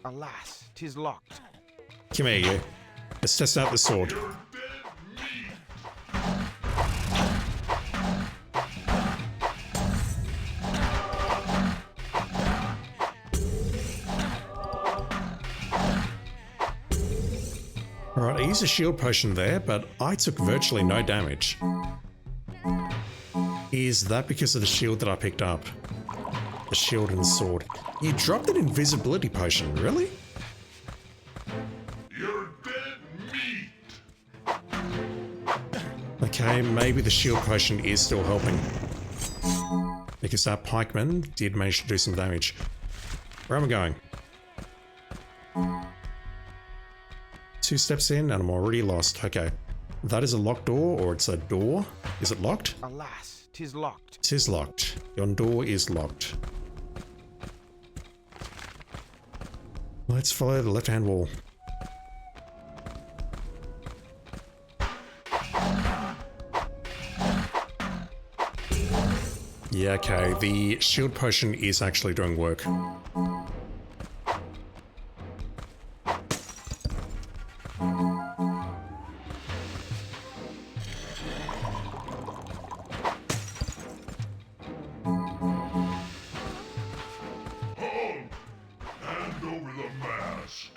Alas, 'tis locked. Come here, you. Let's test out the sword. Alright, I used a shield potion there, but I took virtually no damage. Is that because of the shield that I picked up? The shield and the sword. You dropped an invisibility potion, really? You're dead meat. Okay, maybe the shield potion is still helping. Because that pikeman did manage to do some damage. Where am I going? 2 steps in and I'm already lost. Okay. That is a locked door, or it's a door. Is it locked? Alas, 'tis locked. 'Tis locked. Your door is locked. Let's follow the left-hand wall. Yeah, okay. The shield potion is actually doing work.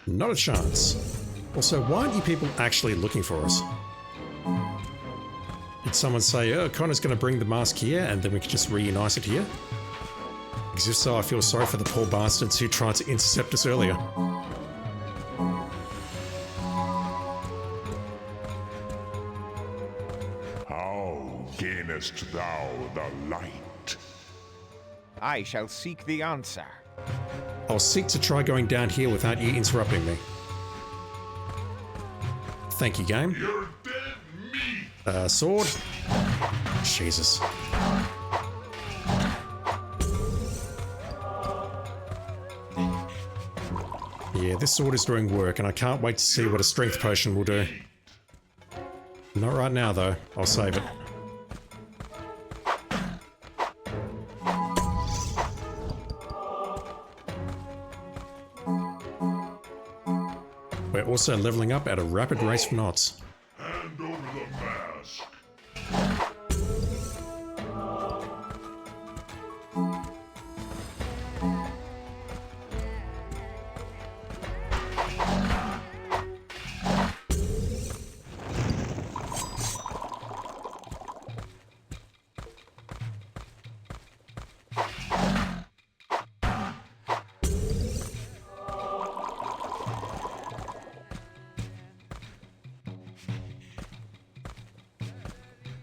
Not a chance. Also, why aren't you people actually looking for us? Did someone say, oh, Connor's going to bring the mask here and then we can just reunite it here? Because if so, I feel sorry for the poor bastards who tried to intercept us earlier. How gainest thou the light? I shall seek the answer. I'll seek to try going down here without you interrupting me. Thank you, game. You're dead meat. Sword. Jesus. Yeah, this sword is doing work, and I can't wait to see what a strength potion will do. Not right now, though. I'll save it. We're also leveling up at a rapid race for knots. Hand over the mask.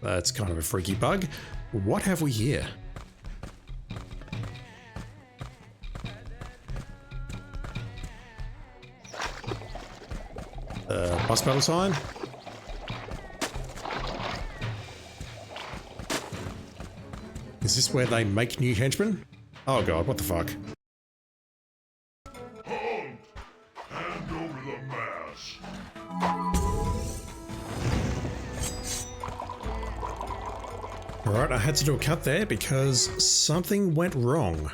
That's kind of a freaky bug. What have we here? Boss battle sign? Is this where they make new henchmen? Oh god, what the fuck? Halt! Hand over the mask. Alright, I had to do a cut there because something went wrong.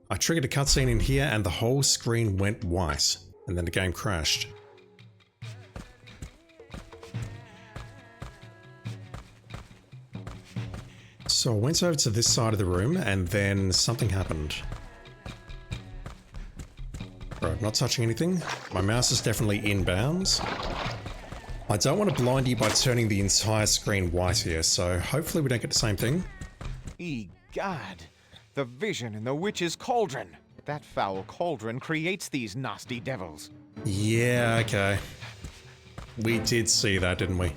I triggered a cutscene in here and the whole screen went white, and then the game crashed. So I went over to this side of the room and then something happened. Right, not touching anything. My mouse is definitely in bounds. I don't want to blind you by turning the entire screen white here, so hopefully we don't get the same thing. Egad, the vision in the witch's cauldron. That foul cauldron creates these nasty devils. Yeah, okay. We did see that, didn't we?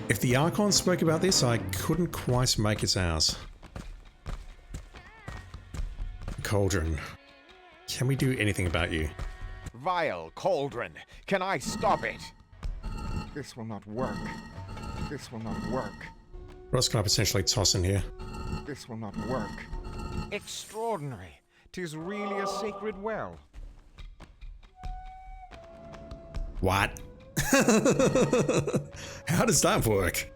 If the Archon spoke about this, I couldn't quite make it out. Cauldron. Can we do anything about you? Vile cauldron, can I stop it? This will not work. This will not work. What else can I potentially toss in here? This will not work. Extraordinary. 'Tis really a sacred well. What? How does that work?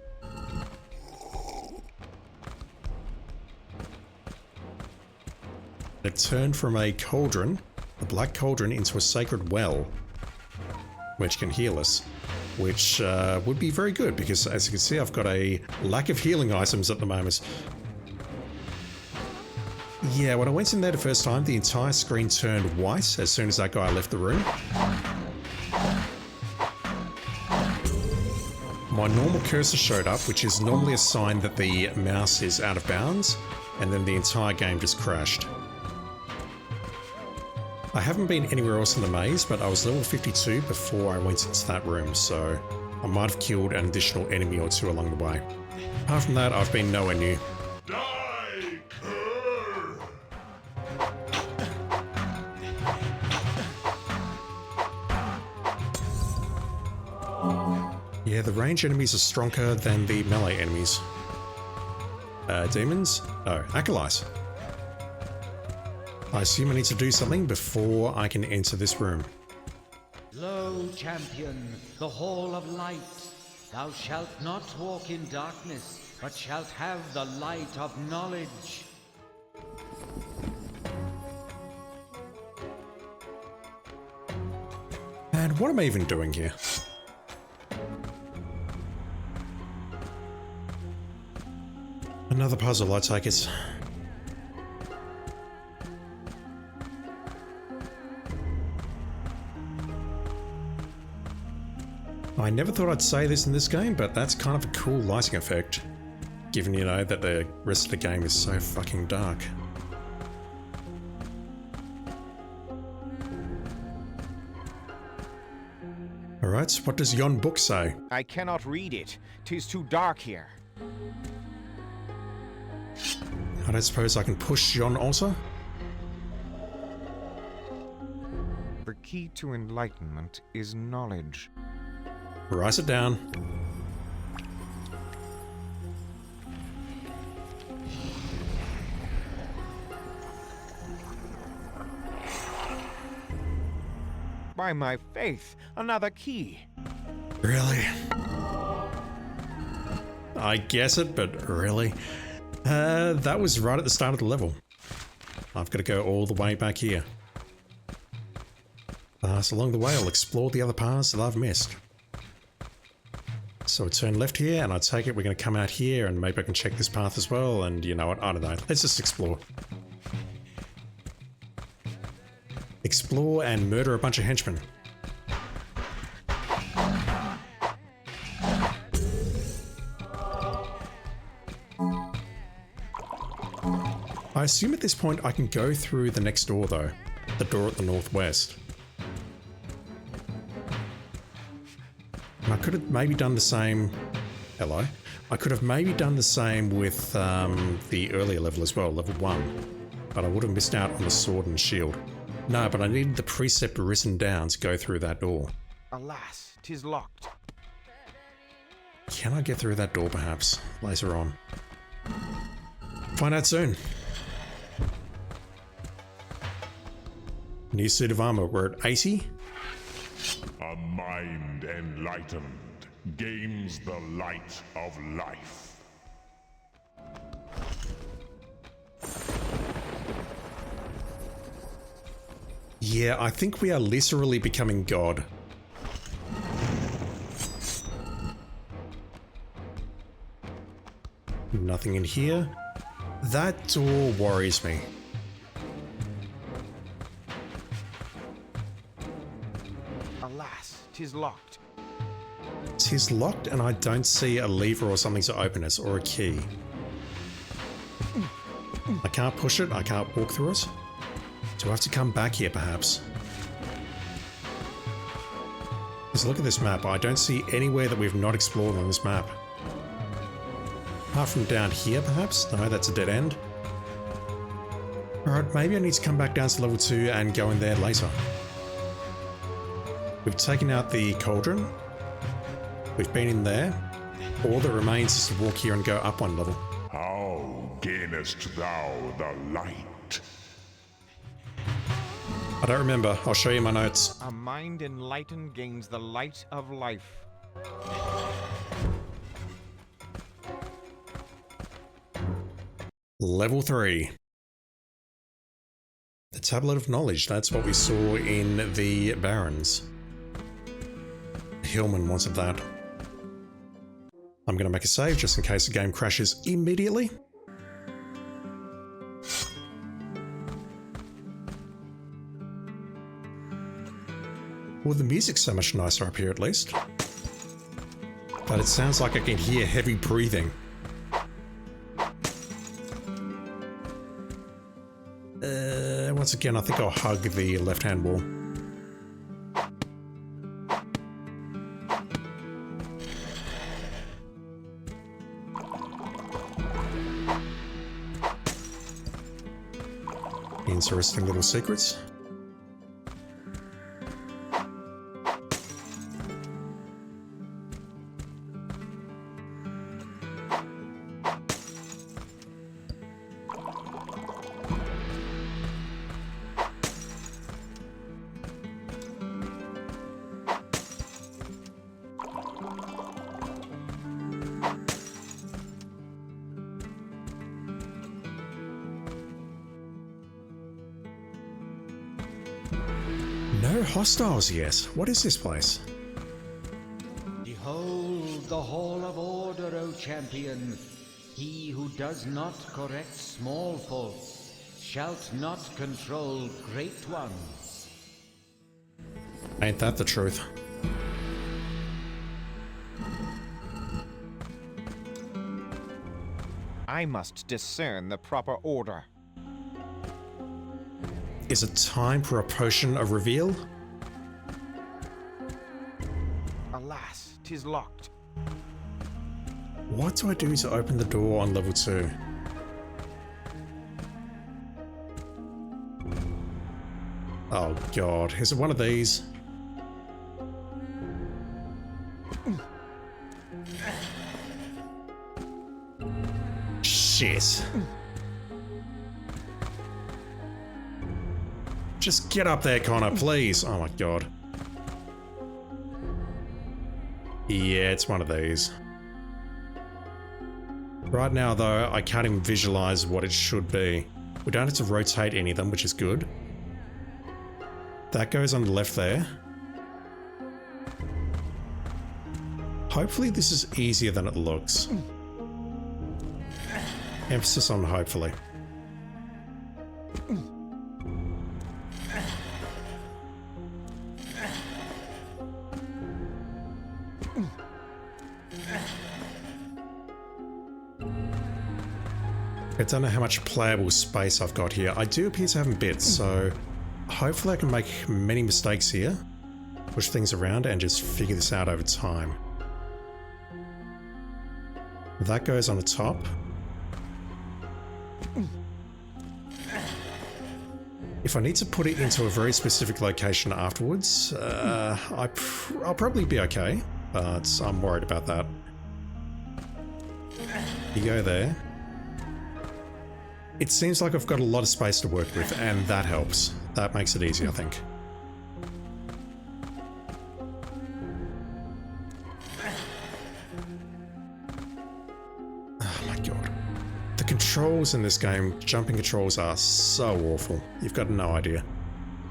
It turned from a cauldron, a black cauldron, into a sacred well, which can heal us, which would be very good because, as you can see, I've got a lack of healing items at the moment. Yeah, when I went in there the first time, the entire screen turned white as soon as that guy left the room. My normal cursor showed up, which is normally a sign that the mouse is out of bounds, and then the entire game just crashed. I haven't been anywhere else in the maze, but I was level 52 before I went into that room, so I might have killed an additional enemy or two along the way. Apart from that, I've been nowhere near. Die, cur! Yeah, the range enemies are stronger than the melee enemies. Demons? Oh, acolytes. I assume I need to do something before I can enter this room. Lo, champion, the hall of light. Thou shalt not walk in darkness, but shalt have the light of knowledge. And what am I even doing here? Another puzzle, I take it. I never thought I'd say this in this game, but that's kind of a cool lighting effect, given, you know, that the rest of the game is so fucking dark. Alright, what does yon book say? I cannot read it. 'Tis too dark here. I don't suppose I can push yon altar? The key to enlightenment is knowledge. Write it down. By my faith, another key. Really? I guess it, but really? That was right at the start of the level. I've got to go all the way back here. So along the way I'll explore the other paths that I've missed. So I turn left here, and I take it we're going to come out here, and maybe I can check this path as well, and you know what, I don't know. Let's just explore. Explore and murder a bunch of henchmen. I assume at this point I can go through the next door though. The door at the northwest. And I could have maybe done the same... Hello? I could have maybe done the same with the earlier level as well, level 1. But I would have missed out on the sword and shield. No, but I needed the precept written down to go through that door. Alas, 'tis locked. Can I get through that door perhaps, later on? Find out soon. New suit of armor, we're at 80. A mind enlightened gains the light of life. Yeah, I think we are literally becoming God. Nothing in here. That door worries me. Alas, 'tis locked. Tis locked and I don't see a lever or something to open it, or a key. I can't push it, I can't walk through it. Do I have to come back here perhaps? Let's look at this map. I don't see anywhere that we've not explored on this map. Apart from down here perhaps? No, that's a dead end. Alright, maybe I need to come back down to level 2 and go in there later. We've taken out the cauldron. We've been in there. All that remains is to walk here and go up one level. How gainest thou the light? I don't remember. I'll show you my notes. A mind enlightened gains the light of life. Level 3. The Tablet of Knowledge. That's what we saw in the Barrens. Hillman wanted that. I'm going to make a save just in case the game crashes immediately. Well, the music's so much nicer up here at least. But it sounds like I can hear heavy breathing. Once again, I think I'll hug the left-hand wall. Interesting little secrets. No hostiles yet. What is this place? Behold the Hall of Order, O champion. He who does not correct small faults shalt not control great ones. Ain't that the truth? I must discern the proper order. Is it time for a potion of reveal? Alas, 'tis locked. What do I do to open the door on level 2? Oh god, is it one of these? Shit. Just get up there, Connor, please. Oh my god. Yeah, it's one of these. Right now, though, I can't even visualize what it should be. We don't have to rotate any of them, which is good. That goes on the left there. Hopefully this is easier than it looks. Emphasis on hopefully. I don't know how much playable space I've got here. I do appear to have bits, so hopefully I can make many mistakes here, push things around and just figure this out over time. That goes on the top. If I need to put it into a very specific location afterwards, I'll probably be okay, but I'm worried about that. You go there. It seems like I've got a lot of space to work with, and that helps. That makes it easy, I think. Oh my god. The controls in this game, jumping controls, are so awful. You've got no idea.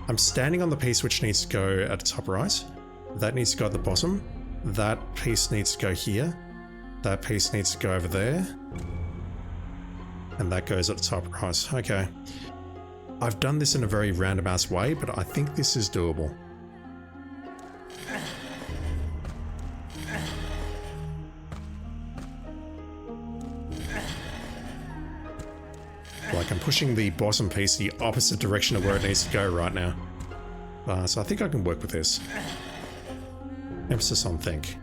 I'm standing on the piece which needs to go at the top right. That needs to go at the bottom. That piece needs to go here. That piece needs to go over there. And that goes at the top right. Okay. I've done this in a very roundabout way, but I think this is doable. Like I'm pushing the bottom piece the opposite direction of where it needs to go right now. So I think I can work with this. Emphasis on think.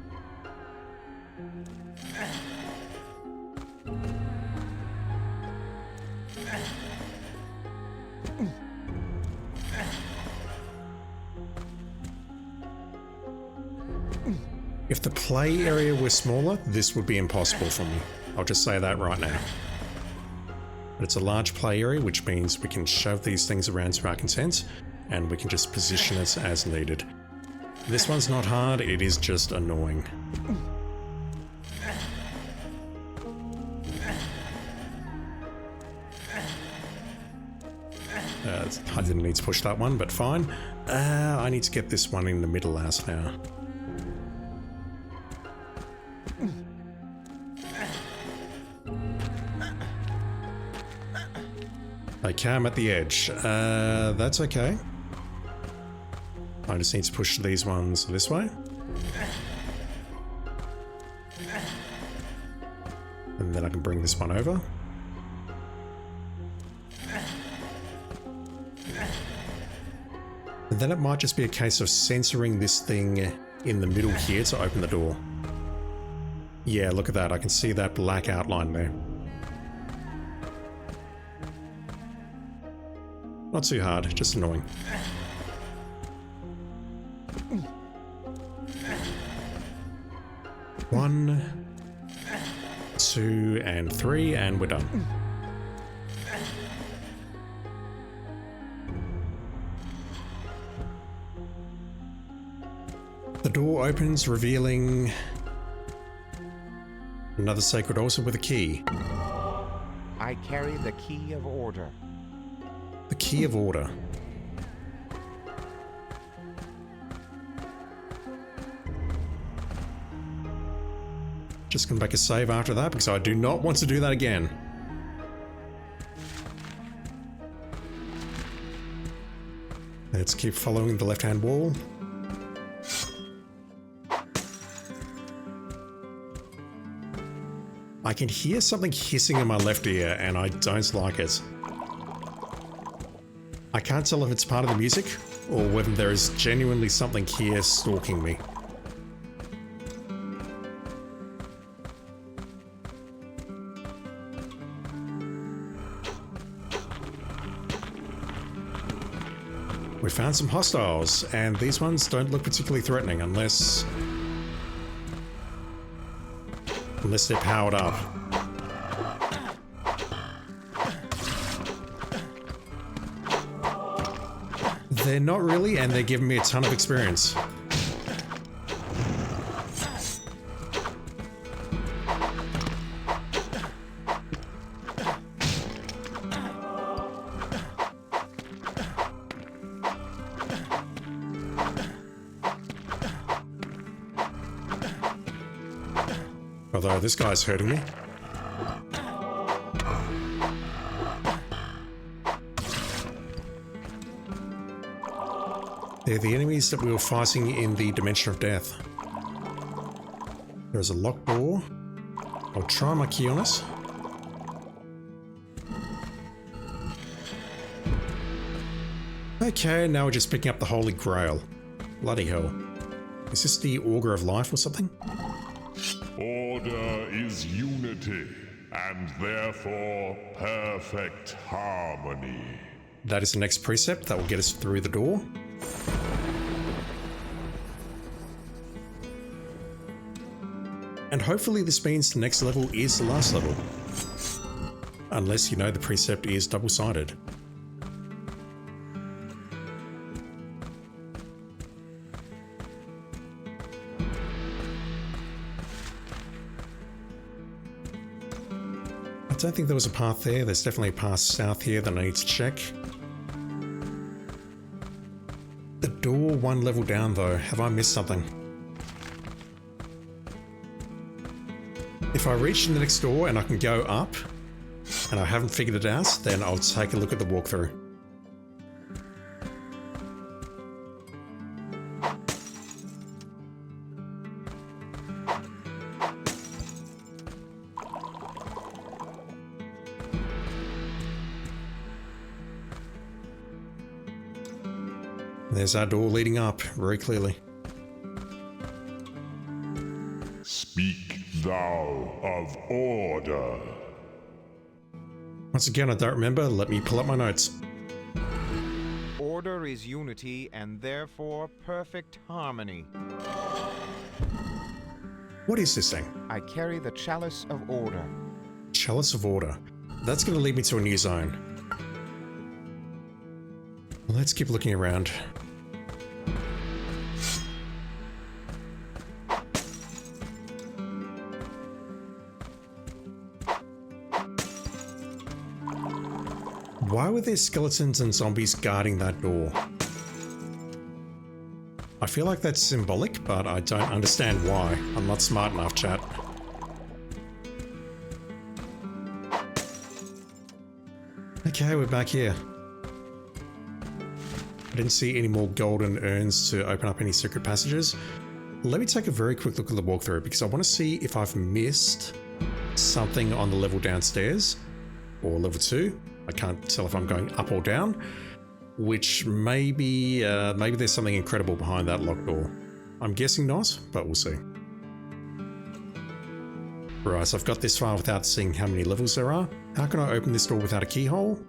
If the play area were smaller, this would be impossible for me. I'll just say that right now. But it's a large play area, which means we can shove these things around to our consent. and we can just position it as needed. This one's not hard, it is just annoying. I didn't need to push that one, but fine. I need to get this one in the middle last now. Okay, I'm at the edge. That's okay. I just need to push these ones this way. And then I can bring this one over. And then it might just be a case of censoring this thing in the middle here to open the door. Yeah, look at that. I can see that black outline there. Not too hard, just annoying. One, 2, and 3, and we're done. The door opens, revealing another sacred altar with a key. I carry the key of order. The key of order. Just gonna make a save after that because I do not want to do that again. Let's keep following the left-hand wall. I can hear something hissing in my left ear and I don't like it. I can't tell if it's part of the music or whether there is genuinely something here stalking me. We found some hostiles, and these ones don't look particularly threatening unless they're powered up. They're not really, and they're giving me a ton of experience. Although this guy's hurting me. They're the enemies that we were fighting in the Dimension of Death. There's a locked door. I'll try my key on it. Okay, now we're just picking up the Holy Grail. Bloody hell. Is this the Augur of Life or something? Order is unity, and therefore perfect harmony. That is the next precept that will get us through the door. And hopefully this means the next level is the last level. Unless you know the precept is double-sided. I don't think there was a path there. There's definitely a path south here that I need to check. The door one level down though. Have I missed something? If I reach the next door and I can go up and I haven't figured it out, then I'll take a look at the walkthrough. There's our door leading up, very clearly. Speak thou of order. Once again, I don't remember. Let me pull up my notes. Order is unity and therefore perfect harmony. What is this thing? I carry the chalice of order. Chalice of Order. That's going to lead me to a new zone. Let's keep looking around. Why were there skeletons and zombies guarding that door? I feel like that's symbolic, but I don't understand why. I'm not smart enough, chat. Okay, we're back here. I didn't see any more golden urns to open up any secret passages. Let me take a very quick look at the walkthrough because I want to see if I've missed something on the level downstairs or level 2. I can't tell if I'm going up or down, which maybe there's something incredible behind that locked door. I'm guessing not, but we'll see. Right, so I've got this far without seeing how many levels there are. How can I open this door without a keyhole?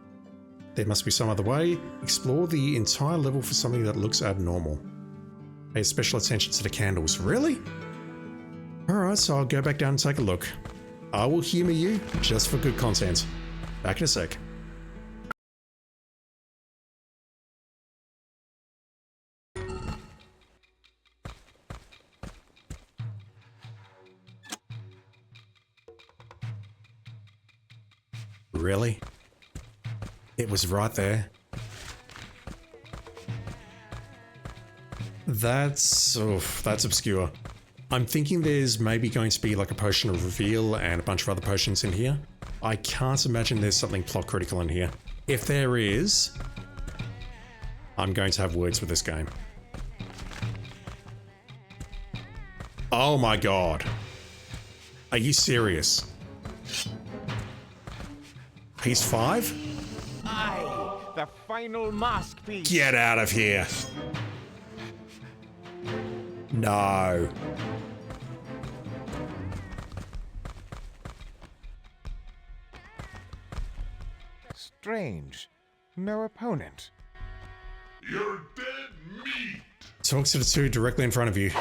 There must be some other way. Explore the entire level for something that looks abnormal. Pay special attention to the candles. Really? Alright, so I'll go back down and take a look. I will humor you just for good content. Back in a sec. Really? It was right there. That's obscure. I'm thinking there's maybe going to be like a potion of reveal and a bunch of other potions in here. I can't imagine there's something plot critical in here. If there is, I'm going to have words with this game. Oh my god. Are you serious? Piece 5? Aye, the final mask piece. Get out of here. No. Strange. No opponent. You're dead meat. Talk to the two directly in front of you.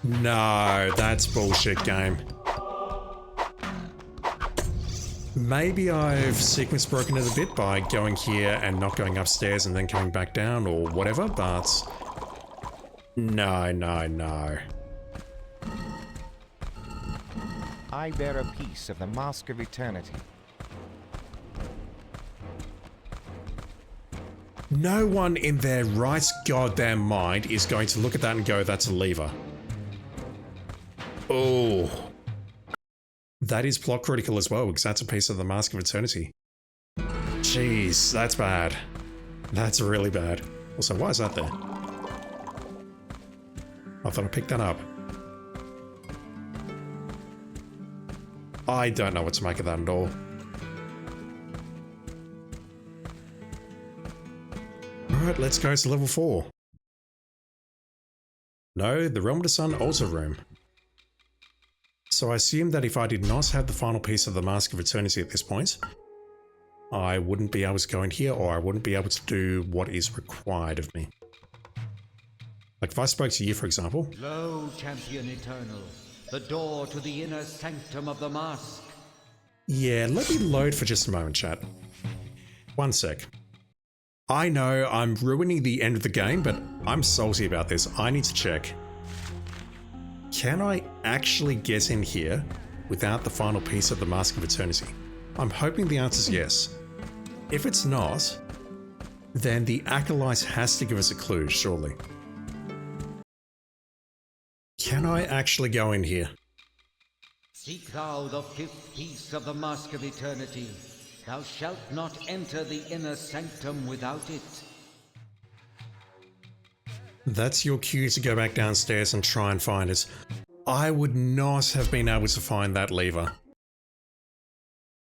No, that's bullshit, game. Maybe I've sequence broken it a bit by going here and not going upstairs and then coming back down or whatever, but no. I bear a piece of the mask of eternity. No one in their right goddamn mind is going to look at that and go, that's a lever. Oh. That is plot critical as well, because that's a piece of the Mask of Eternity. Jeez, that's bad. That's really bad. Also, why is that there? I thought I picked that up. I don't know what to make of that at all. Alright, let's go to level 4. No, the Realm of the Sun Altar Room. So I assume that if I did not have the final piece of the Mask of Eternity at this point, I wouldn't be able to go in here, or I wouldn't be able to do what is required of me. Like if I spoke to you, for example. Lo, Champion Eternal, the door to the inner sanctum of the mask. Yeah, let me load for just a moment, chat. One sec. I know I'm ruining the end of the game, but I'm salty about this. I need to check. Can I actually get in here without the final piece of the Mask of Eternity? I'm hoping the answer is yes. If it's not, then the Acolyte has to give us a clue, surely. Can I actually go in here? Seek thou the 5th piece of the Mask of Eternity. Thou shalt not enter the inner sanctum without it. That's your cue to go back downstairs and try and find it. I would not have been able to find that lever.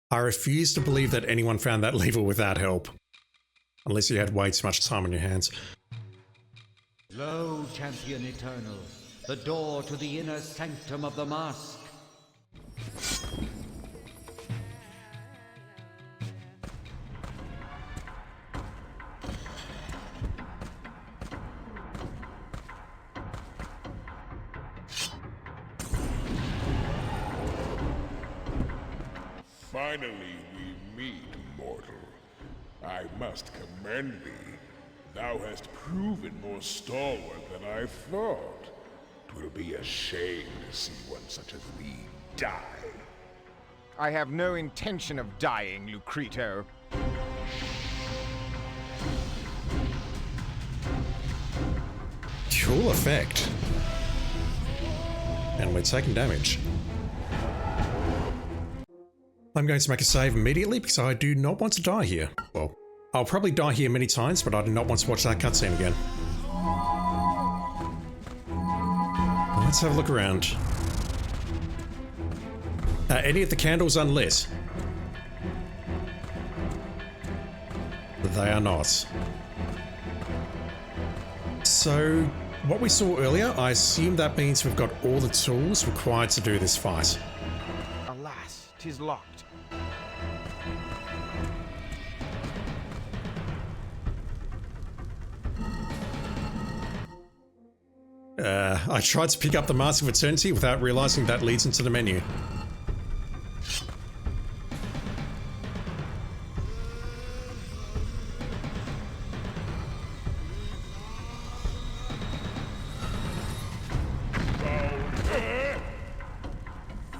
I refuse to believe that anyone found that lever without help. Unless you had way too much time on your hands. Lo, Champion Eternal, the door to the inner sanctum of the mask. Finally we meet, mortal. I must commend thee. Thou hast proven more stalwart than I thought. 'Twill be a shame to see one such as thee die. I have no intention of dying, Lucreto. Cool effect. And we're taking damage. I'm going to make a save immediately because I do not want to die here. Well, I'll probably die here many times, but I do not want to watch that cutscene again. Let's have a look around. Any of the candles unlit? They are not. So, what we saw earlier, I assume that means we've got all the tools required to do this fight. Alas, 'tis locked. I tried to pick up the Mask of Eternity without realizing that leads into the menu.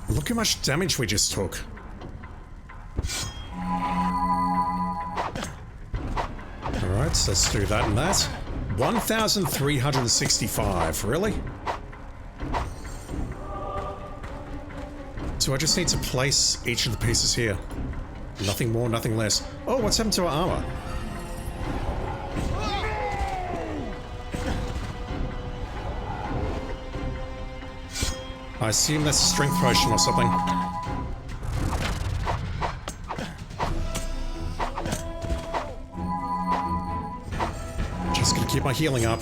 Look how much damage we just took. Alright, so let's do that and that. 1,365, really? So I just need to place each of the pieces here. Nothing more, nothing less. Oh, what's happened to our armor? I assume that's a strength potion or something. Just gonna keep my healing up.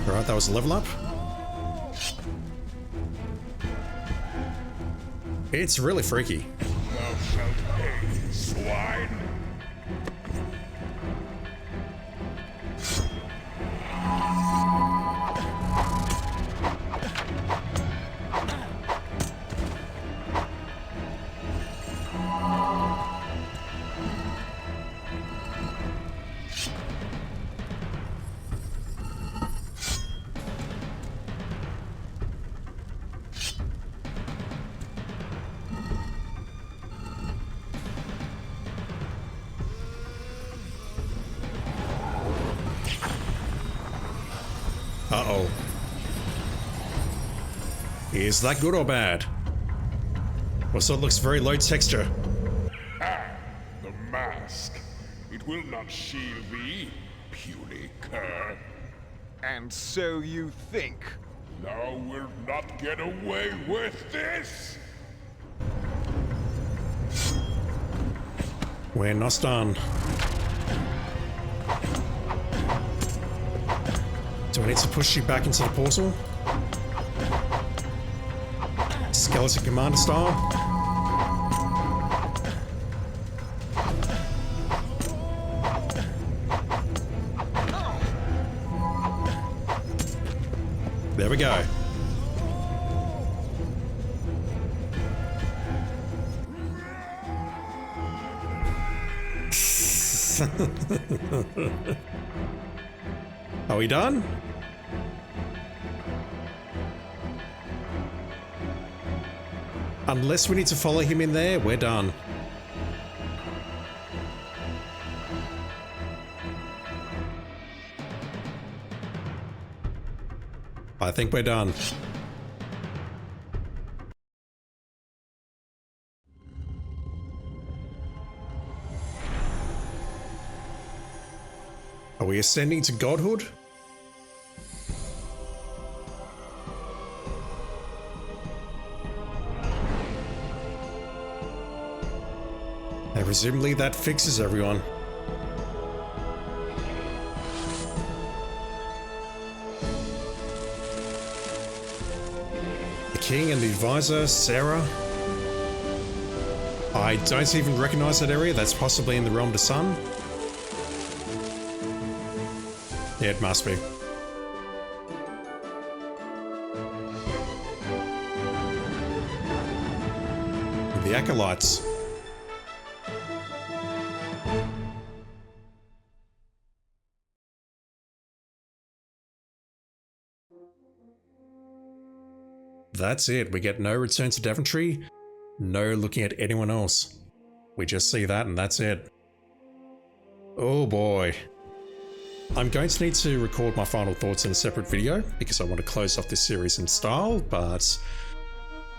Alright, that was a level up. It's really freaky. Thou shalt pay, swine. Uh-oh. Is that good or bad? Also, it looks very low texture. Ah, the mask. It will not shield thee, puny cur. And so you think. Thou wilt not get away with this! We're not done. Do I need to push you back into the portal? Skeleton Commander style? There we go. Are we done? Unless we need to follow him in there, we're done. I think we're done. Are we ascending to godhood? And presumably that fixes everyone. The king and the advisor, Sarah. I don't even recognize that area. That's possibly in the realm of the sun. Yeah, it must be. The acolytes. that's it. We get no return to Daventry, no looking at anyone else. We just see that and that's it. Oh boy. I'm going to need to record my final thoughts in a separate video because I want to close off this series in style, but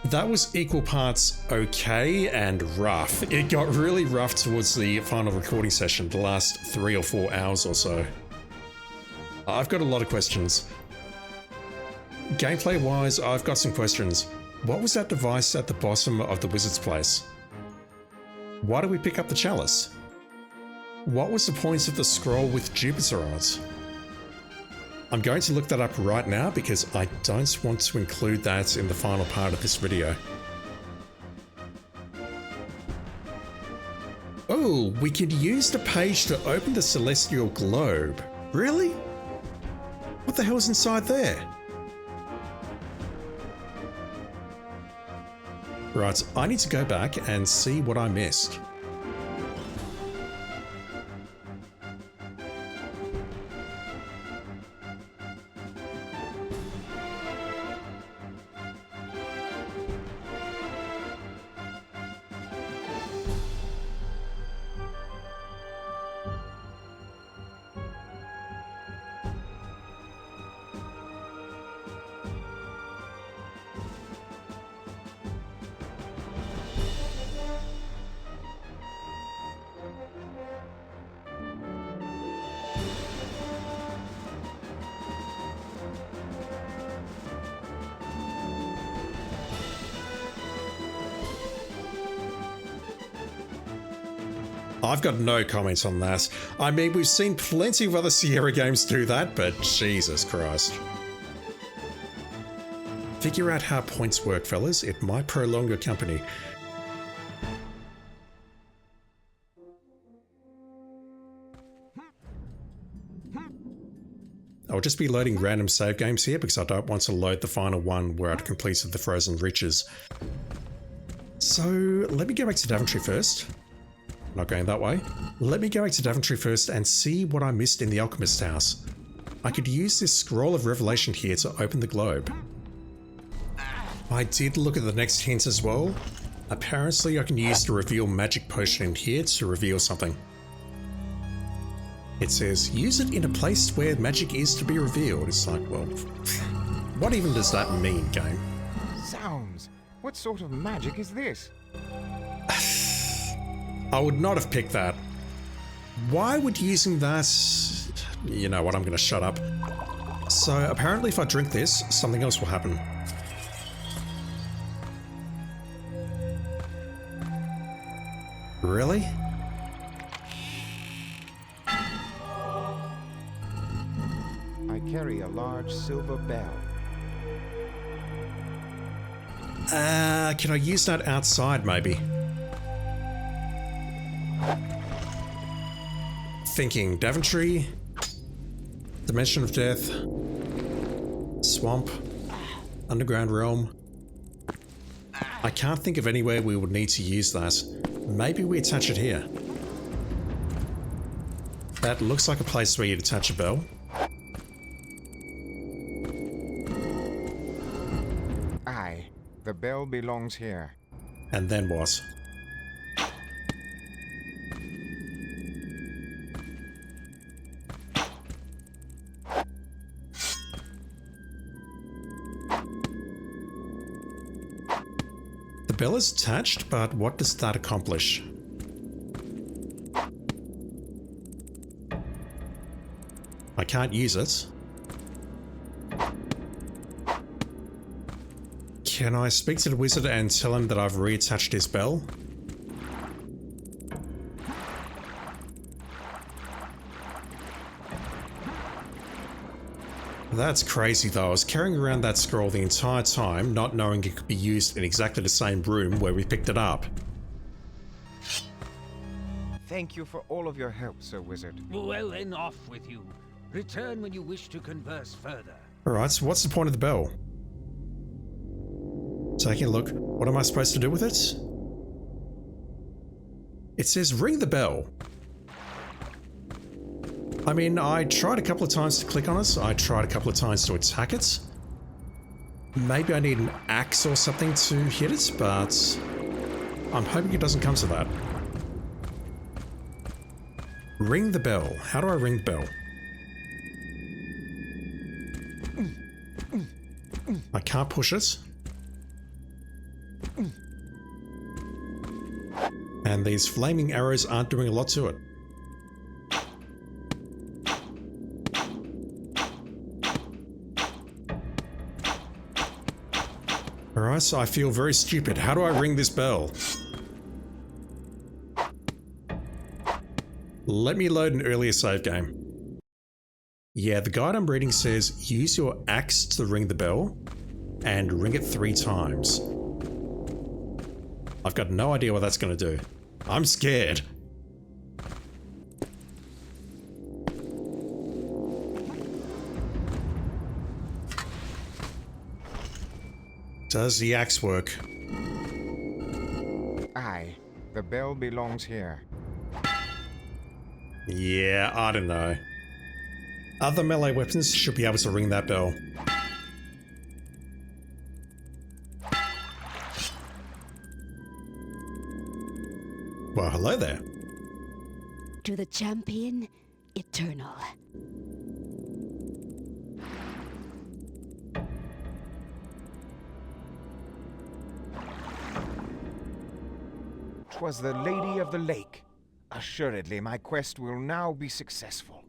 that was equal parts okay and rough. It got really rough towards the final recording session, the last 3 or 4 hours or so. I've got a lot of questions. Gameplay wise, I've got some questions. What was that device at the bottom of the wizard's place? Why did we pick up the chalice? What was the point of the scroll with Jupiter on it? I'm going to look that up right now because I don't want to include that in the final part of this video. Oh, we could use the page to open the celestial globe. Really? What the hell's inside there? Right, I need to go back and see what I missed. I've got no comments on that. I mean, we've seen plenty of other Sierra games do that, but Jesus Christ. Figure out how points work, fellas. It might prolong your company. I'll just be loading random save games here because I don't want to load the final one where I'd completed the Frozen Riches. So let me go back to Daventry first. Not going that way. Let me go back to Daventry first and see what I missed in the Alchemist's house. I could use this Scroll of Revelation here to open the globe. I did look at the next hint as well. Apparently I can use the Reveal Magic Potion in here to reveal something. It says, use it in a place where magic is to be revealed. It's like, well, what even does that mean, game? Zounds! What sort of magic is this? I would not have picked that. Why would using that... You know what, I'm going to shut up. So apparently if I drink this, something else will happen. Really? I carry a large silver bell. Can I use that outside maybe? Thinking Daventry, Dimension of Death, Swamp, Underground Realm. I can't think of anywhere we would need to use that. Maybe we attach it here. That looks like a place where you'd attach a bell. Aye, the bell belongs here. And then what? The bell is attached, but what does that accomplish? I can't use it. Can I speak to the wizard and tell him that I've reattached his bell? That's crazy though. I was carrying around that scroll the entire time, not knowing it could be used in exactly the same room where we picked it up. Thank you for all of your help, Sir Wizard. Well then, off with you. Return when you wish to converse further. Alright, so what's the point of the bell? Taking a look. What am I supposed to do with it? It says ring the bell. I mean, I tried a couple of times to click on it. I tried a couple of times to attack it. Maybe I need an axe or something to hit it, but I'm hoping it doesn't come to that. Ring the bell. How do I ring the bell? I can't push it. And these flaming arrows aren't doing a lot to it. Alright, so I feel very stupid. How do I ring this bell? Let me load an earlier save game. Yeah, the guide I'm reading says use your axe to ring the bell and ring it 3 times. I've got no idea what that's going to do. I'm scared. Does the axe work? Aye, the bell belongs here. Yeah, I don't know. Other melee weapons should be able to ring that bell. Well, hello there. To the champion, eternal. 'Twas the Lady of the Lake. Assuredly, my quest will now be successful.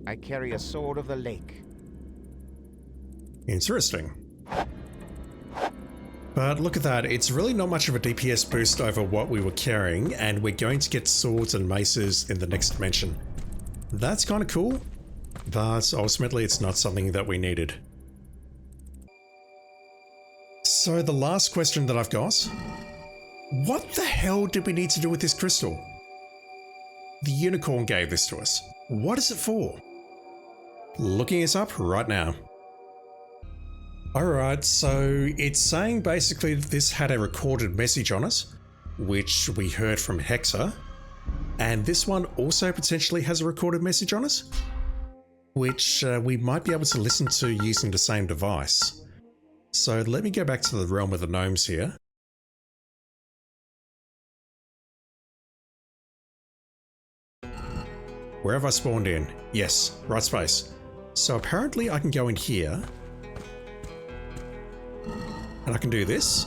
I carry a sword of the lake. Interesting. But look at that, it's really not much of a DPS boost over what we were carrying, and we're going to get swords and maces in the next dimension. That's kind of cool, but ultimately it's not something that we needed. So the last question that I've got, what the hell did we need to do with this crystal? The unicorn gave this to us. What is it for? Looking it up right now. Alright, so it's saying basically that this had a recorded message on it, which we heard from Hexa, and this one also potentially has a recorded message on it, which we might be able to listen to using the same device. So let me go back to the realm of the gnomes here. Where have I spawned in? Yes, right space. So apparently I can go in here. And I can do this.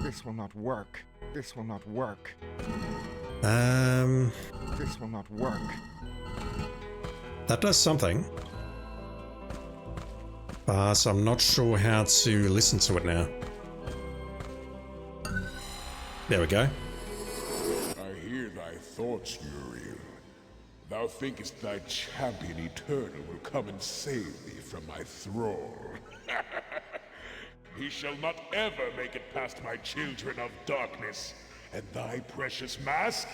This will not work. This will not work. This will not work. That does something. But I'm not sure how to listen to it now. There we go. I hear thy thoughts, Uriel. Thou thinkest thy champion eternal will come and save thee from my thrall. He shall not ever make it past my children of darkness, and thy precious mask,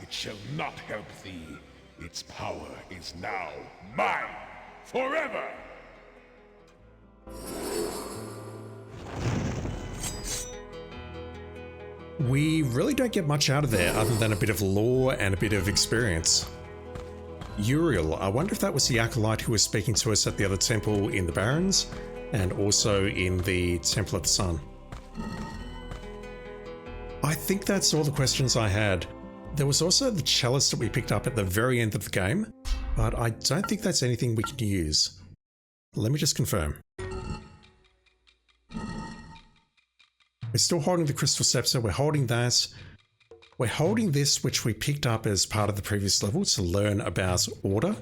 it shall not help thee. Its power is now mine, forever! We really don't get much out of there other than a bit of lore and a bit of experience. Uriel, I wonder if that was the acolyte who was speaking to us at the other temple in the Barrens, and also in the Temple of the Sun. I think that's all the questions I had. There was also the chalice that we picked up at the very end of the game, but I don't think that's anything we can use. Let me just confirm. We're still holding the crystal scepter, we're holding that. We're holding this, which we picked up as part of the previous level to learn about order.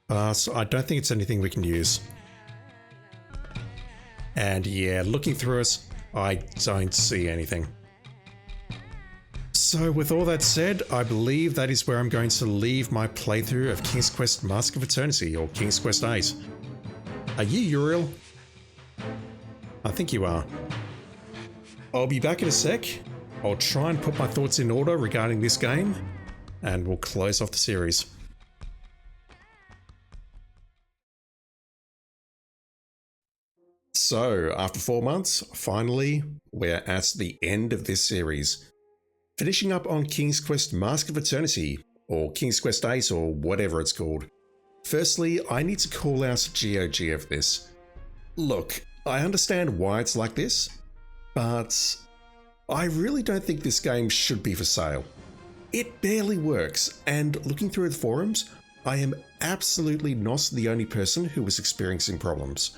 So I don't think it's anything we can use. And yeah, looking through it, I don't see anything. So with all that said, I believe that is where I'm going to leave my playthrough of King's Quest Mask of Eternity, or King's Quest VIII. Are you Uriel? I think you are. I'll be back in a sec. I'll try and put my thoughts in order regarding this game, and we'll close off the series. So, after 4 months, finally, we're at the end of this series. Finishing up on King's Quest Mask of Eternity, or King's Quest 8, or whatever it's called. Firstly, I need to call out GOG of this. Look, I understand why it's like this, but I really don't think this game should be for sale. It barely works, and looking through the forums, I am absolutely not the only person who was experiencing problems.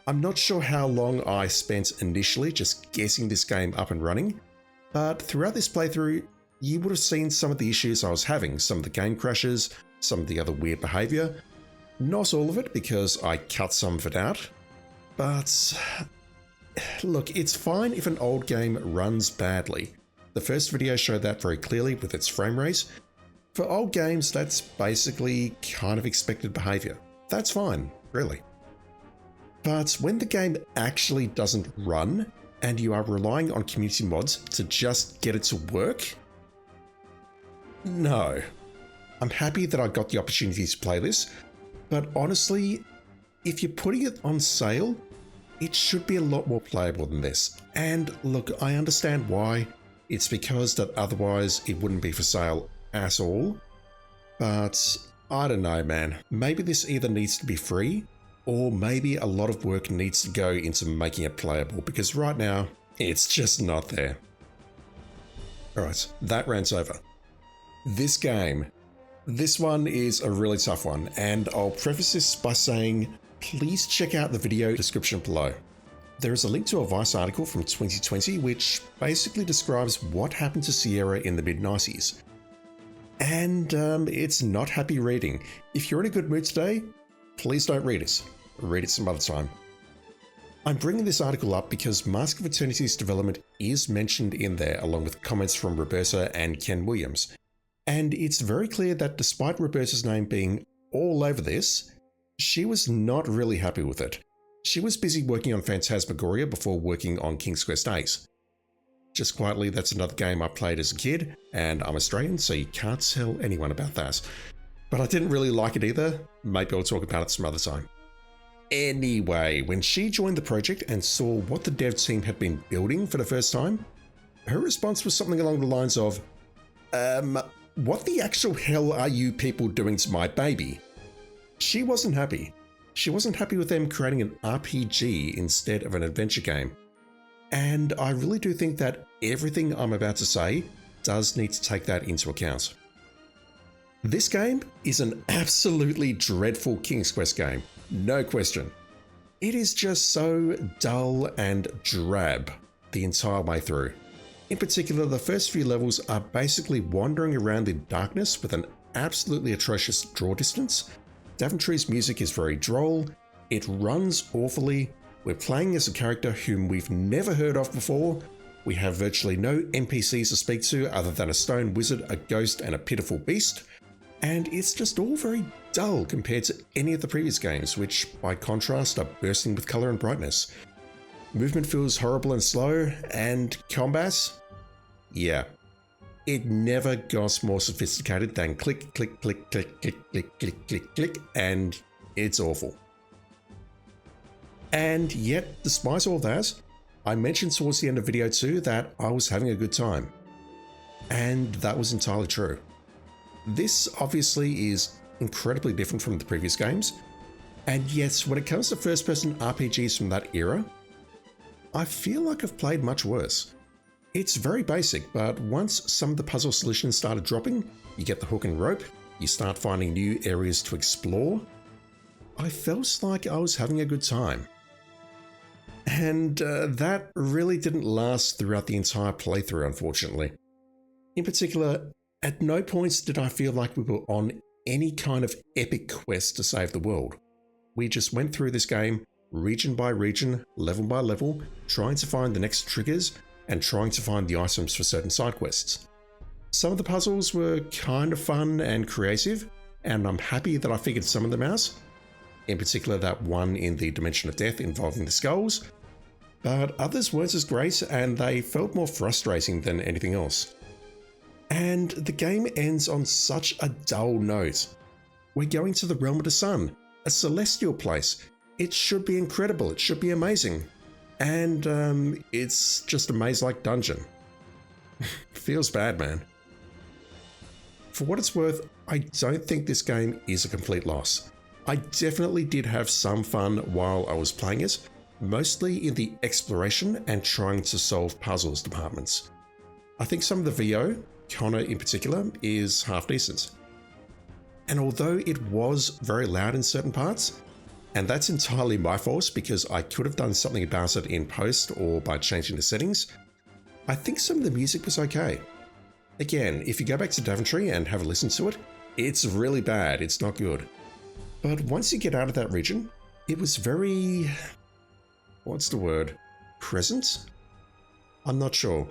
I'm not sure how long I spent initially just getting this game up and running, but throughout this playthrough, you would have seen some of the issues I was having, some of the game crashes, some of the other weird behaviour. Not all of it, because I cut some of it out, but look, it's fine if an old game runs badly. The first video showed that very clearly with its frame rate. For old games, that's basically kind of expected behaviour. That's fine, really. But when the game actually doesn't run, and you are relying on community mods to just get it to work, no. I'm happy that I got the opportunity to play this, but honestly, if you're putting it on sale, it should be a lot more playable than this. And look, I understand why. It's because that otherwise it wouldn't be for sale at all. But I don't know, man. Maybe this either needs to be free, or maybe a lot of work needs to go into making it playable, because right now, it's just not there. Alright, that rant's over. This game. This one is a really tough one, and I'll preface this by saying, please check out the video description below. There is a link to a Vice article from 2020 which basically describes what happened to Sierra in the mid-90s. And it's not happy reading. If you're in a good mood today, please don't read it. Read it some other time. I'm bringing this article up because Mask of Eternity's development is mentioned in there, along with comments from Roberta and Ken Williams. And it's very clear that despite Roberta's name being all over this, she was not really happy with it. She was busy working on Phantasmagoria before working on King's Quest 8. Just quietly, that's another game I played as a kid, and I'm Australian, so you can't tell anyone about that. But I didn't really like it either. Maybe I'll talk about it some other time. Anyway, when she joined the project and saw what the dev team had been building for the first time, her response was something along the lines of, what the actual hell are you people doing to my baby? She wasn't happy. She wasn't happy with them creating an RPG instead of an adventure game. And I really do think that everything I'm about to say does need to take that into account. This game is an absolutely dreadful King's Quest game, no question. It is just so dull and drab the entire way through. In particular, the first few levels are basically wandering around in darkness with an absolutely atrocious draw distance. Daventry's music is very droll, it runs awfully, we're playing as a character whom we've never heard of before, we have virtually no NPCs to speak to other than a stone wizard, a ghost and a pitiful beast, and it's just all very dull compared to any of the previous games, which by contrast are bursting with colour and brightness. Movement feels horrible and slow, and combat? Yeah. It never got more sophisticated than click, click, click, click, click, click, click, click, click, and it's awful. And yet, despite all that, I mentioned towards the end of video 2 that I was having a good time. And that was entirely true. This obviously is incredibly different from the previous games, and yet when it comes to first-person RPGs from that era, I feel like I've played much worse. It's very basic, but once some of the puzzle solutions started dropping, you get the hook and rope, you start finding new areas to explore, I felt like I was having a good time. And that really didn't last throughout the entire playthrough, unfortunately. In particular, at no point did I feel like we were on any kind of epic quest to save the world. We just went through this game, region by region, level by level, trying to find the next triggers and trying to find the items for certain side quests. Some of the puzzles were kind of fun and creative, and I'm happy that I figured some of them out. In particular, that one in the Dimension of Death involving the skulls, but others weren't as great and they felt more frustrating than anything else. And the game ends on such a dull note. We're going to the Realm of the Sun, a celestial place, it should be incredible. It should be amazing. And it's just a maze-like dungeon. Feels bad, man. For what it's worth, I don't think this game is a complete loss. I definitely did have some fun while I was playing it, mostly in the exploration and trying to solve puzzles departments. I think some of the VO, Connor in particular, is half decent. And although it was very loud in certain parts, and that's entirely my fault because I could have done something about it in post or by changing the settings, I think some of the music was okay. Again, if you go back to Daventry and have a listen to it, it's really bad, it's not good. But once you get out of that region, it was very... what's the word? Present? I'm not sure.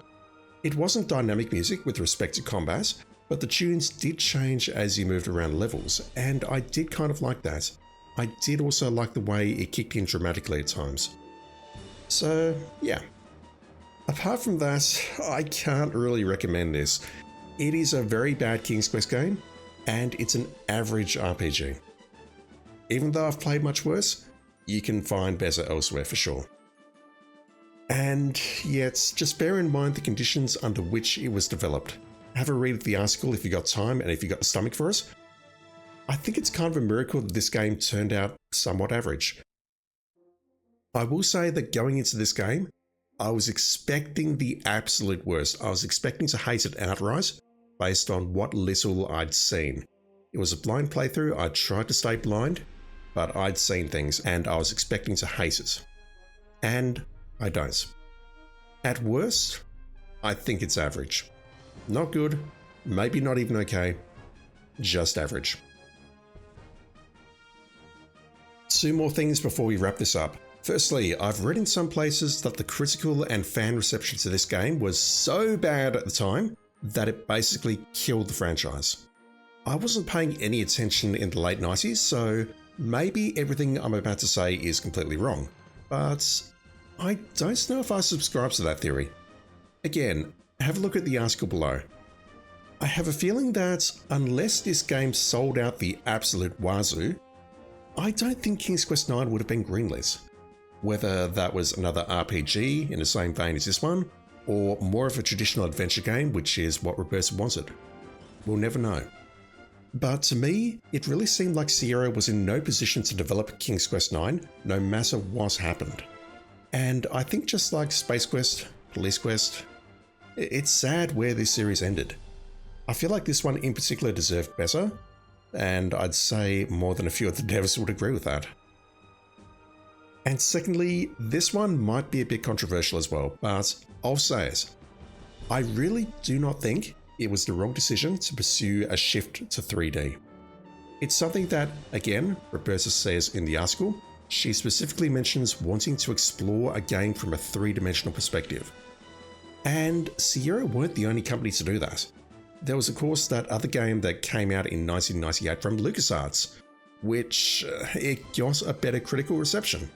It wasn't dynamic music with respect to combat, but the tunes did change as you moved around levels, and I did kind of like that. I did also like the way it kicked in dramatically at times. So, yeah. Apart from that, I can't really recommend this. It is a very bad King's Quest game, and it's an average RPG. Even though I've played much worse, you can find better elsewhere for sure. And yet, just bear in mind the conditions under which it was developed. Have a read of the article if you got time and if you got the stomach for it. I think it's kind of a miracle that this game turned out somewhat average. I will say that going into this game, I was expecting the absolute worst. I was expecting to hate it outright based on what little I'd seen. It was a blind playthrough. I tried to stay blind, but I'd seen things and I was expecting to hate it. And I don't. At worst, I think it's average. Not good, maybe not even okay, just average. 2 more things before we wrap this up. Firstly, I've read in some places that the critical and fan reception to this game was so bad at the time that it basically killed the franchise. I wasn't paying any attention in the late 90s, so maybe everything I'm about to say is completely wrong, but I don't know if I subscribe to that theory. Again, have a look at the article below. I have a feeling that unless this game sold out the absolute wazoo, I don't think King's Quest IX would have been greenlit. Whether that was another RPG in the same vein as this one, or more of a traditional adventure game, which is what Roberta wanted. We'll never know. But to me, it really seemed like Sierra was in no position to develop King's Quest IX, no matter what happened. And I think just like Space Quest, Police Quest, it's sad where this series ended. I feel like this one in particular deserved better, and I'd say more than a few of the devs would agree with that. And secondly, this one might be a bit controversial as well, but I'll say it. I really do not think it was the wrong decision to pursue a shift to 3D. It's something that, again, Roberta says in the article, she specifically mentions wanting to explore a game from a 3-dimensional perspective. And Sierra weren't the only company to do that. There was of course that other game that came out in 1998 from LucasArts, which it got a better critical reception.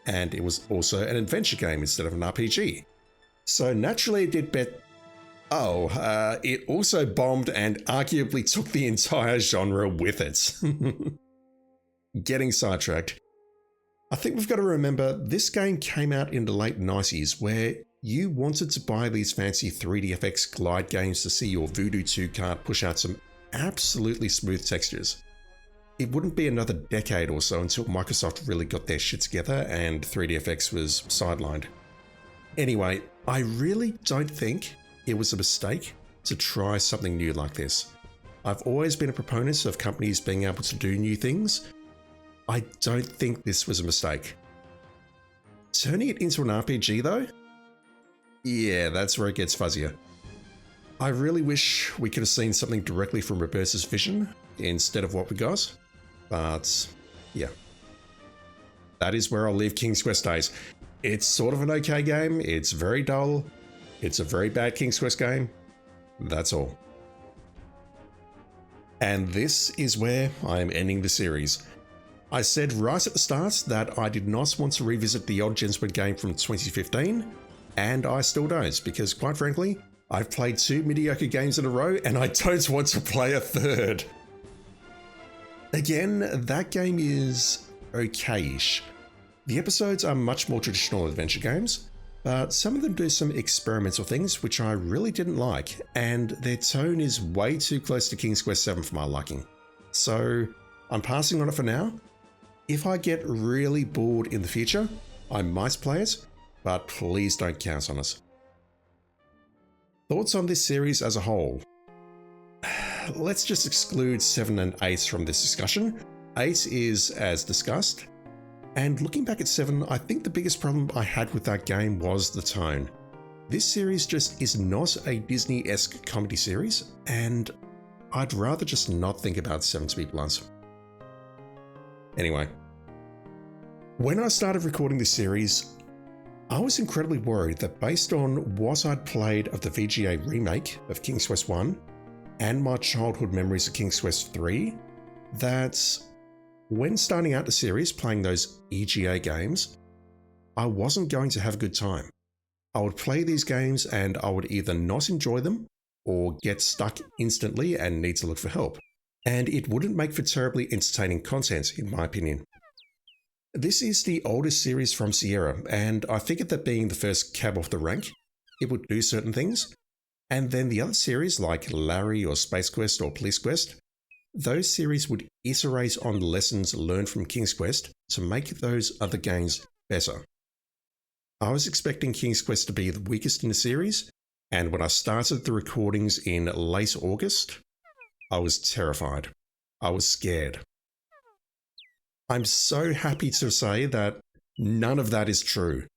And it was also an adventure game instead of an RPG. So naturally it did better. It also bombed and arguably took the entire genre with it. Getting sidetracked. I think we've got to remember this game came out in the late 90s where you wanted to buy these fancy 3DFX glide games to see your Voodoo 2 card push out some absolutely smooth textures. It wouldn't be another decade or so until Microsoft really got their shit together and 3DFX was sidelined. Anyway, I really don't think it was a mistake to try something new like this. I've always been a proponent of companies being able to do new things. I don't think this was a mistake. Turning it into an RPG though? Yeah, that's where it gets fuzzier. I really wish we could have seen something directly from Roberta's vision instead of what we got, but yeah. That is where I'll leave King's Quest days. It's sort of an okay game, it's very dull, it's a very bad King's Quest game, that's all. And this is where I am ending the series. I said right at the start that I did not want to revisit the Odd Gentleman game from 2015, and I still don't, because quite frankly, I've played 2 mediocre games in a row and I don't want to play a third. Again, that game is okay-ish. The episodes are much more traditional adventure games, but some of them do some experimental things which I really didn't like, and their tone is way too close to King's Quest VII for my liking. So I'm passing on it for now. If I get really bored in the future, I might play it, but please don't count on it. Thoughts on this series as a whole? Let's just exclude 7 and 8 from this discussion. 8 is as discussed. And looking back at 7, I think the biggest problem I had with that game was the tone. This series just is not a Disney-esque comedy series, and I'd rather just not think about 7 to be blunt. Anyway, when I started recording this series, I was incredibly worried that based on what I'd played of the VGA remake of King's Quest I and my childhood memories of King's Quest III, that when starting out the series playing those EGA games, I wasn't going to have a good time. I would play these games and I would either not enjoy them or get stuck instantly and need to look for help. And it wouldn't make for terribly entertaining content, in my opinion. This is the oldest series from Sierra, and I figured that being the first cab off the rank, it would do certain things. And then the other series like Larry or Space Quest or Police Quest, those series would iterate on lessons learned from King's Quest to make those other games better. I was expecting King's Quest to be the weakest in the series, and when I started the recordings in late August, I was terrified. I was scared. I'm so happy to say that none of that is true.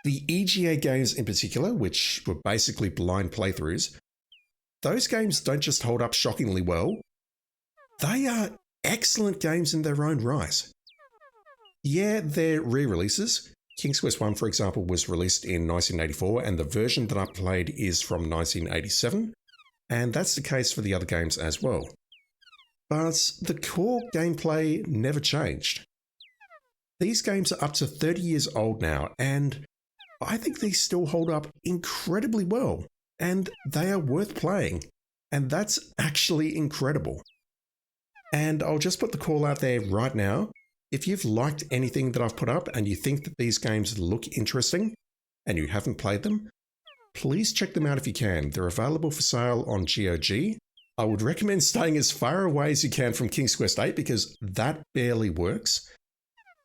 The EGA games in particular, which were basically blind playthroughs, those games don't just hold up shockingly well, they are excellent games in their own right. Yeah, they're re-releases. King's Quest I, for example, was released in 1984, and the version that I played is from 1987, and that's the case for the other games as well. But the core gameplay never changed. These games are up to 30 years old now, and I think they still hold up incredibly well, and they are worth playing, and that's actually incredible. And I'll just put the call out there right now. If you've liked anything that I've put up and you think that these games look interesting and you haven't played them, please check them out if you can. They're available for sale on GOG. I would recommend staying as far away as you can from King's Quest VIII because that barely works.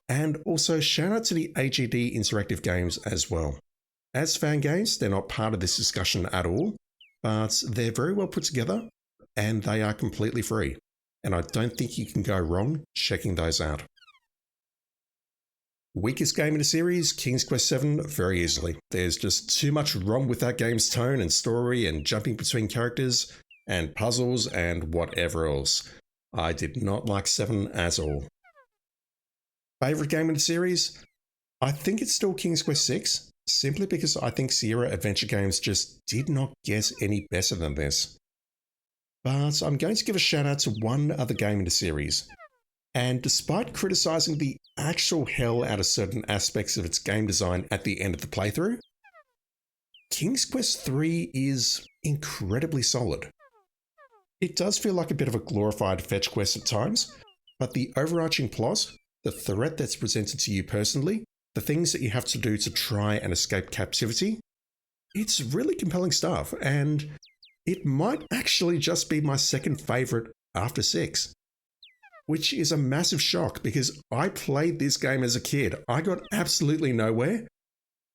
And also shout out to the AGD Interactive games as well. As fan games, they're not part of this discussion at all, but they're very well put together and they are completely free. And I don't think you can go wrong checking those out. Weakest game in the series, King's Quest VII, very easily. There's just too much wrong with that game's tone and story and jumping between characters and puzzles and whatever else. I did not like 7 at all. Favourite game in the series? I think it's still King's Quest VI, simply because I think Sierra adventure games just did not get any better than this. But I'm going to give a shout out to one other game in the series. And despite criticising the actual hell out of certain aspects of its game design at the end of the playthrough, King's Quest III is incredibly solid. It does feel like a bit of a glorified fetch quest at times, but the overarching plot, the threat that's presented to you personally, the things that you have to do to try and escape captivity, it's really compelling stuff, and it might actually just be my second favourite after 6. Which is a massive shock because I played this game as a kid. I got absolutely nowhere,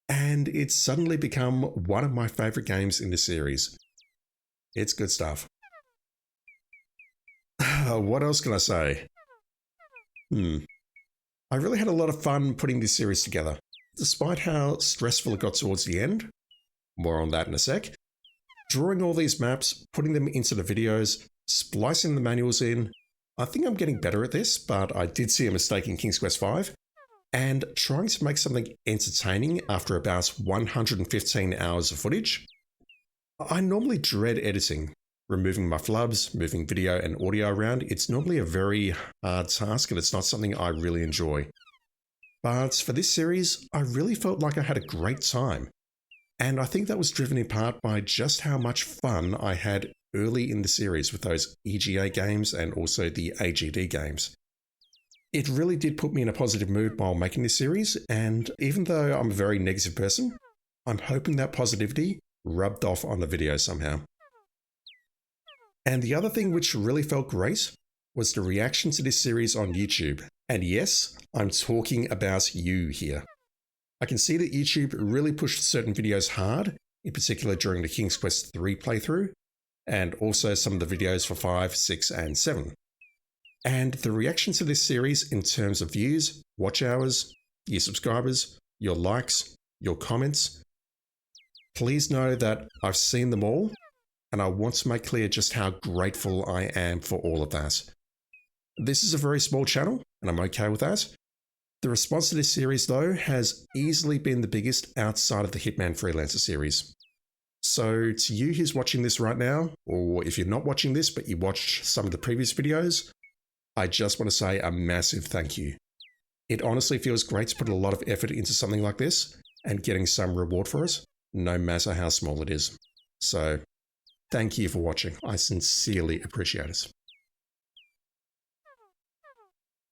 and it's suddenly become one of my favourite games in the series. It's good stuff. What else can I say? I really had a lot of fun putting this series together, despite how stressful it got towards the end. More on that in a sec. Drawing all these maps, putting them into the videos, splicing the manuals in. I think I'm getting better at this, but I did see a mistake in King's Quest V, and trying to make something entertaining after about 115 hours of footage. I normally dread editing, removing my flubs, moving video and audio around. It's normally a very hard task and it's not something I really enjoy. But for this series, I really felt like I had a great time. And I think that was driven in part by just how much fun I had early in the series with those EGA games and also the AGD games. It really did put me in a positive mood while making this series, and even though I'm a very negative person, I'm hoping that positivity rubbed off on the video somehow. And the other thing which really felt great was the reaction to this series on YouTube. And yes, I'm talking about you here. I can see that YouTube really pushed certain videos hard, in particular during the King's Quest III playthrough, and also some of the videos for 5, 6, and 7. And the reaction to this series in terms of views, watch hours, your subscribers, your likes, your comments, please know that I've seen them all, and I want to make clear just how grateful I am for all of that. This is a very small channel, and I'm okay with that. The response to this series, though, has easily been the biggest outside of the Hitman Freelancer series. So to you who's watching this right now, or if you're not watching this but you watched some of the previous videos, I just want to say a massive thank you. It honestly feels great to put a lot of effort into something like this and getting some reward for it, no matter how small it is. So thank you for watching. I sincerely appreciate it.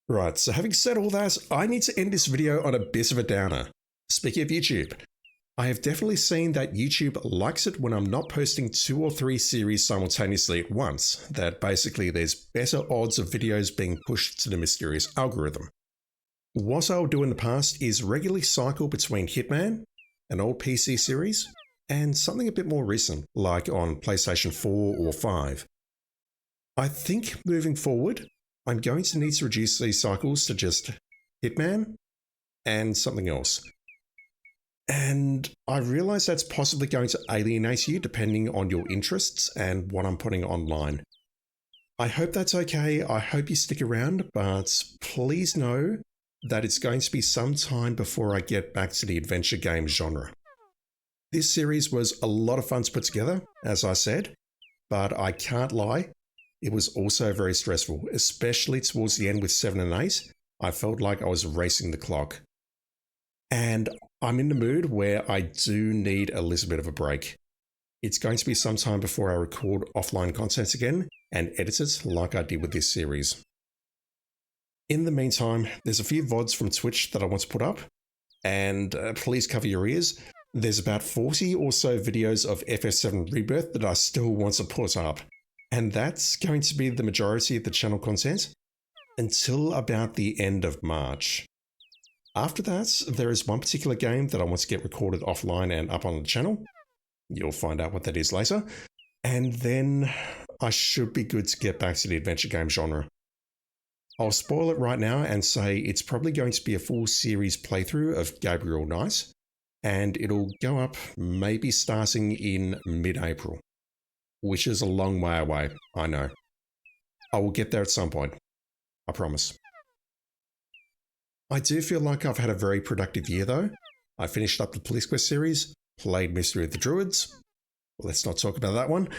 Right, so having said all that, I need to end this video on a bit of a downer. Speaking of YouTube, I have definitely seen that YouTube likes it when I'm not posting 2 or 3 series simultaneously at once, that basically there's better odds of videos being pushed to the mysterious algorithm. What I'll do in the past is regularly cycle between Hitman, an old PC series, and something a bit more recent, like on PlayStation 4 or 5. I think moving forward, I'm going to need to reduce these cycles to just Hitman and something else. And I realize that's possibly going to alienate you depending on your interests and what I'm putting online. I hope that's okay. I hope you stick around, but please know that it's going to be some time before I get back to the adventure game genre. This series was a lot of fun to put together, as I said, but I can't lie, it was also very stressful, especially towards the end with 7 and 8. I felt like I was racing the clock. And I'm in the mood where I do need a little bit of a break. It's going to be some time before I record offline content again and edit it like I did with this series. In the meantime, there's a few VODs from Twitch that I want to put up, and please cover your ears. There's about 40 or so videos of FF7 Rebirth that I still want to put up, and that's going to be the majority of the channel content until about the end of March. After that, there is one particular game that I want to get recorded offline and up on the channel. You'll find out what that is later. And then I should be good to get back to the adventure game genre. I'll spoil it right now and say it's probably going to be a full series playthrough of Gabriel Knight, and it'll go up maybe starting in mid-April, which is a long way away, I know. I will get there at some point, I promise. I do feel like I've had a very productive year though. I finished up the Police Quest series, played Mystery of the Druids, let's not talk about that one,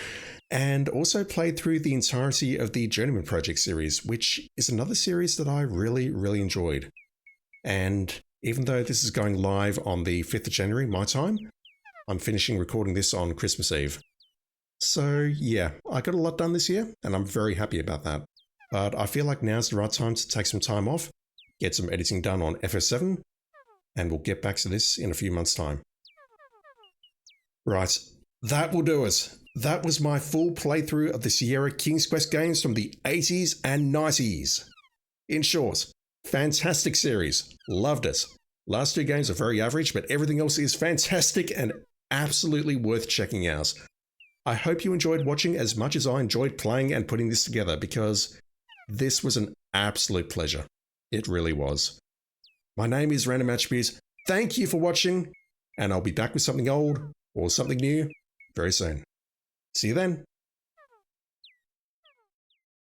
and also played through the entirety of the Journeyman Project series, which is another series that I really enjoyed. And even though this is going live on the 5th of January, my time, I'm finishing recording this on Christmas Eve. So yeah, I got a lot done this year, and I'm very happy about that. But I feel like now's the right time to take some time off, get some editing done on FF7, and we'll get back to this in a few months' time. Right, that will do it. That was my full playthrough of the Sierra King's Quest games from the 80s and 90s. In short, fantastic series. Loved it. Last 2 games are very average, but everything else is fantastic and absolutely worth checking out. I hope you enjoyed watching as much as I enjoyed playing and putting this together, because this was an absolute pleasure. It really was. My name is Random Attributes. Thank you for watching, and I'll be back with something old or something new very soon. See you then.